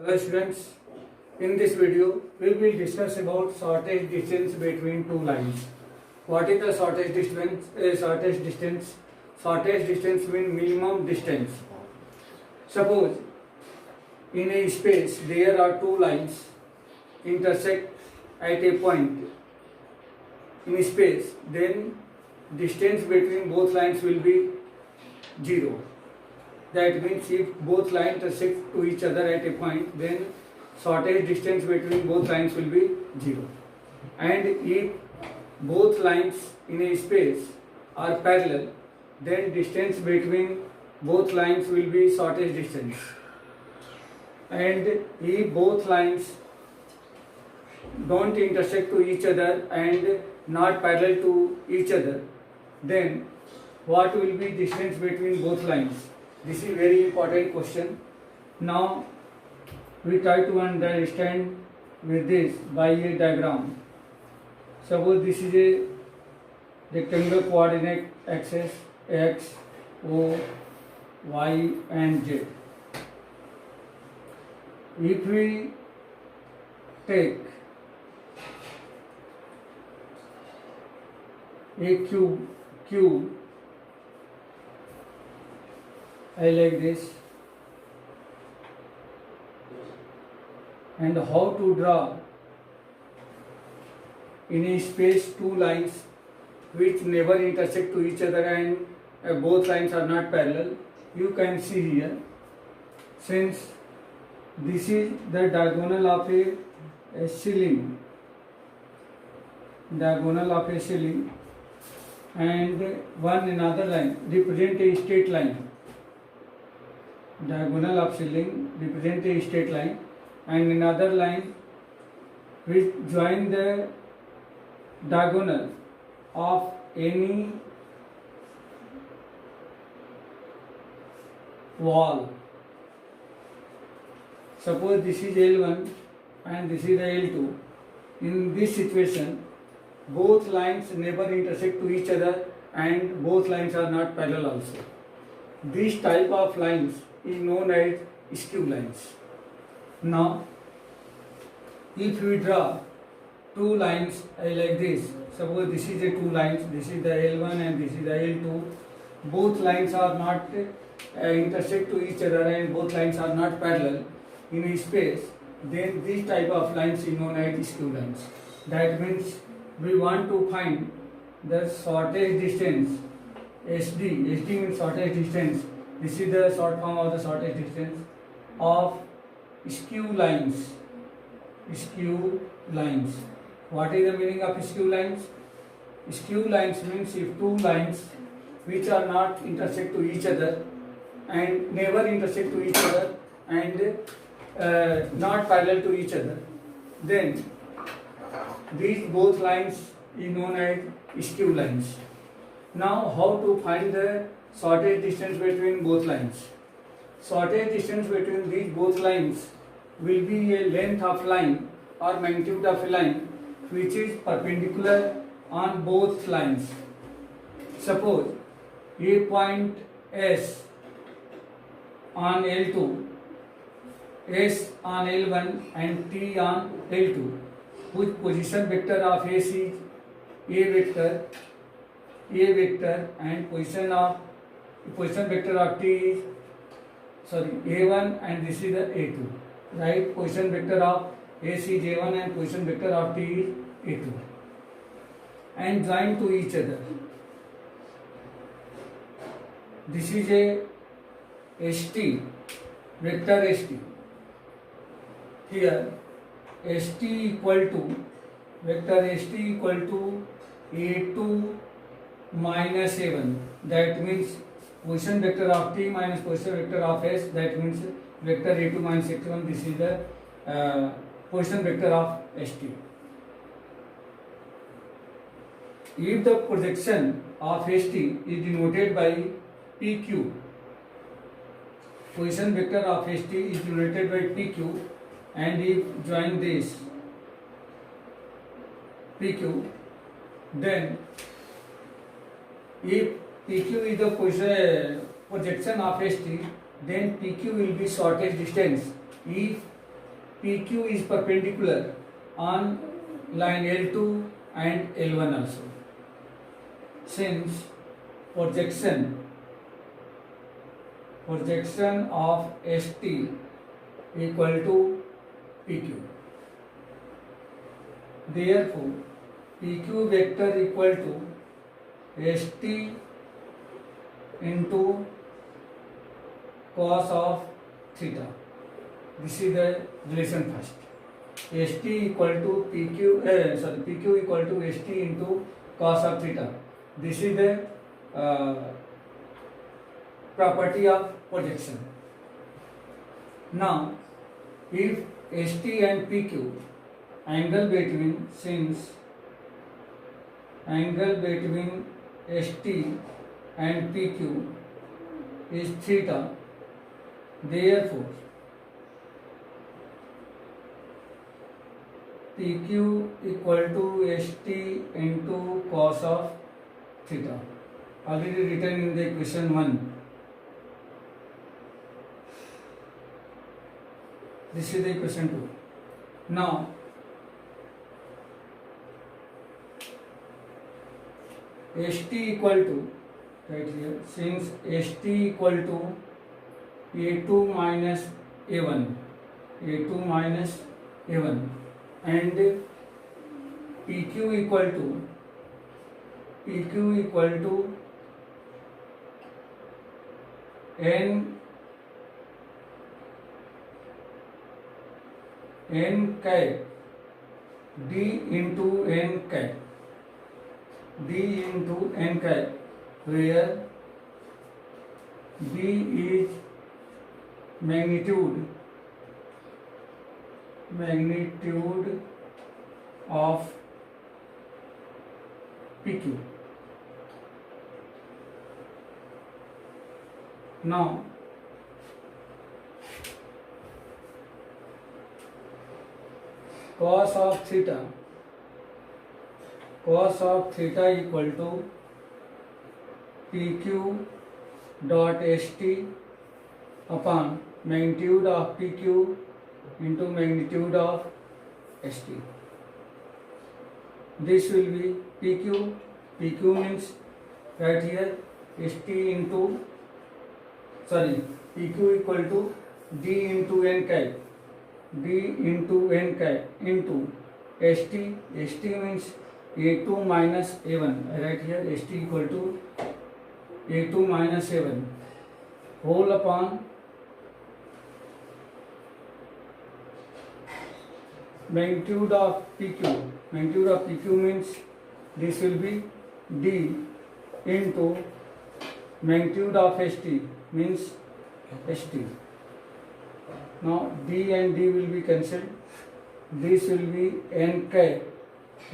Hello students, in this video we will discuss about shortest distance between two lines. What is the shortest distance? Shortest distance means minimum distance. Suppose in a space there are two lines intersect at a point in space, then distance between both lines will be 0. That means if both lines intersect to each other at a point, then shortest distance between both lines will be 0. And if both lines in a space are parallel, then distance between both lines will be shortest distance. And if both lines don't intersect to each other and not parallel to each other, then what will be distance between both lines? This is very important question. Now we try to understand with this by a diagram. Suppose this is a rectangular coordinate axis x, o, y and z. If we take a cube I like this, and how to draw in a space two lines which never intersect to each other and both lines are not parallel. You can see here, since this is the diagonal of a ceiling, and one another line represent a straight line. Diagonal of ceiling represent a straight line, and another line which join the diagonal of any wall. Suppose this is L1 and this is the L2. In this situation, both lines never intersect to each other and both lines are not parallel also. This type of lines is known as skew lines. Now, if we draw two lines like this, suppose this is the two lines, this is the L1 and this is the L2, both lines are not intersect to each other and both lines are not parallel in a space, then this type of lines is known as skew lines. That means we want to find the shortest distance, SD. SD means shortest distance. This is the short form of the shortest distance of skew lines. Skew lines. What is the meaning of skew lines? Skew lines means if two lines which are not intersect to each other and never intersect to each other and not parallel to each other, then these both lines is known as skew lines. Now how to find the shortest distance between both lines? Shortest distance between these both lines will be a length of line or magnitude of a line which is perpendicular on both lines. Suppose a point S on L2, S on L1 and T on L2, whose position vector of S is A vector and position vector of T is A1 and this is the A2. Right? Position vector of S is A1 and position vector of T is A2, and join to each other. This is a ST, vector ST. Here ST equal to, vector ST equal to A2 minus A1. That means position vector of T minus position vector of S. That means vector A2 minus A1. This is the position vector of ST. If the projection of ST is denoted by PQ, position vector of ST is denoted by PQ, and if join this PQ, then if PQ is the projection of ST, then PQ will be shortest distance if PQ is perpendicular on line L2 and L1 also. Since projection of ST equal to PQ. Therefore, PQ vector equal to ST into cos of theta. This is the relation first. ST equal to PQ, PQ equal to ST into cos of theta. This is the property of projection. Now, if ST and PQ, angle between ST and PQ is theta, therefore PQ equal to ST into cos of theta, already written in the equation 1. This is the equation 2. Now, ST equal to, right here, since ST equal to A2 minus A1 and PQ equal to n cap d into n cap, where d is magnitude of PQ. Now, cos of theta equal to PQ dot ST upon magnitude of PQ into magnitude of ST. This will be PQ means right here ST into, PQ equal to D into N cap into ST means A2 minus A1, right here ST equal to A2 minus A1 whole upon magnitude of PQ. Magnitude of PQ means this will be D into magnitude of ST means ST. Now D and D will be cancelled. This will be N cap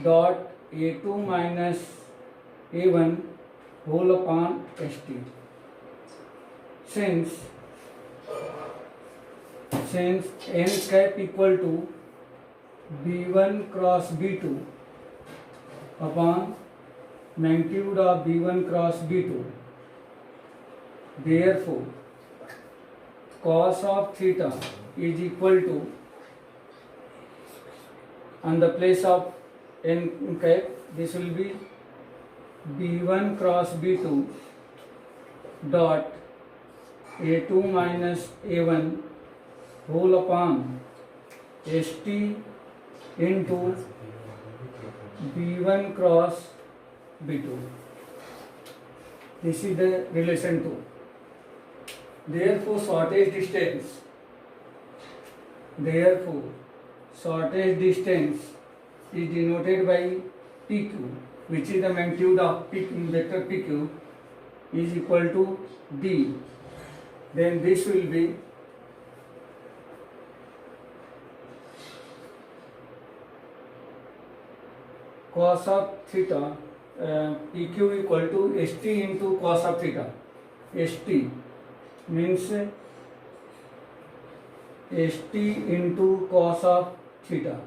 dot A2 minus A1 whole upon ST. Since N cap equal to B1 cross B2 upon magnitude of B1 cross B2, therefore cos of theta is equal to, on the place of N cap, this will be B1 cross B2 dot A2 minus A1 whole upon ST into B1 cross B2. This is the relation 2. Therefore, shortest distance is denoted by PQ, which is the magnitude of vector PQ, is equal to D. Then this will be cos of theta, PQ equal to ST into cos of theta. ST means ST into cos of theta.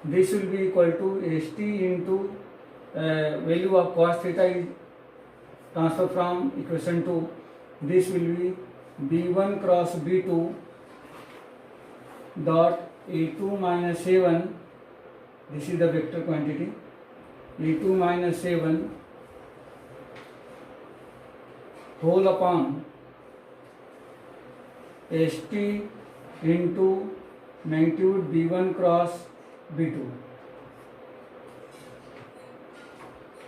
This will be equal to ST into value of cos theta is transferred from equation 2. This will be B1 cross B2 dot A2 minus A1, this is the vector quantity, A2 minus A1 whole upon ST into magnitude B1 cross B2.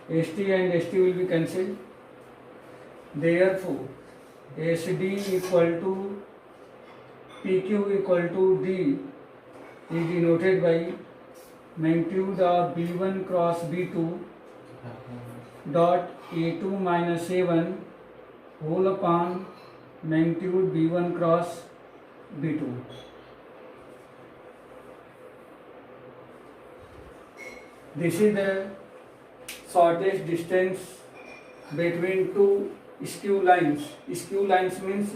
ST and ST will be cancelled. Therefore, SD equal to PQ equal to D is denoted by magnitude of B1 cross B2 dot A2 minus A1 whole upon magnitude B1 cross B2. This is the shortest distance between two skew lines. Skew lines means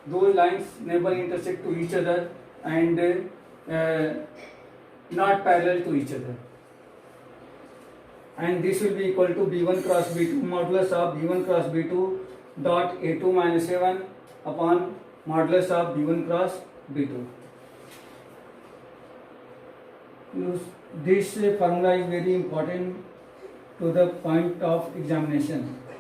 those lines never intersect to each other and not parallel to each other. And this will be equal to B1 cross B2 modulus of B1 cross B2 dot A2 minus A1 upon modulus of B1 cross B2. This formula is very important to the point of examination.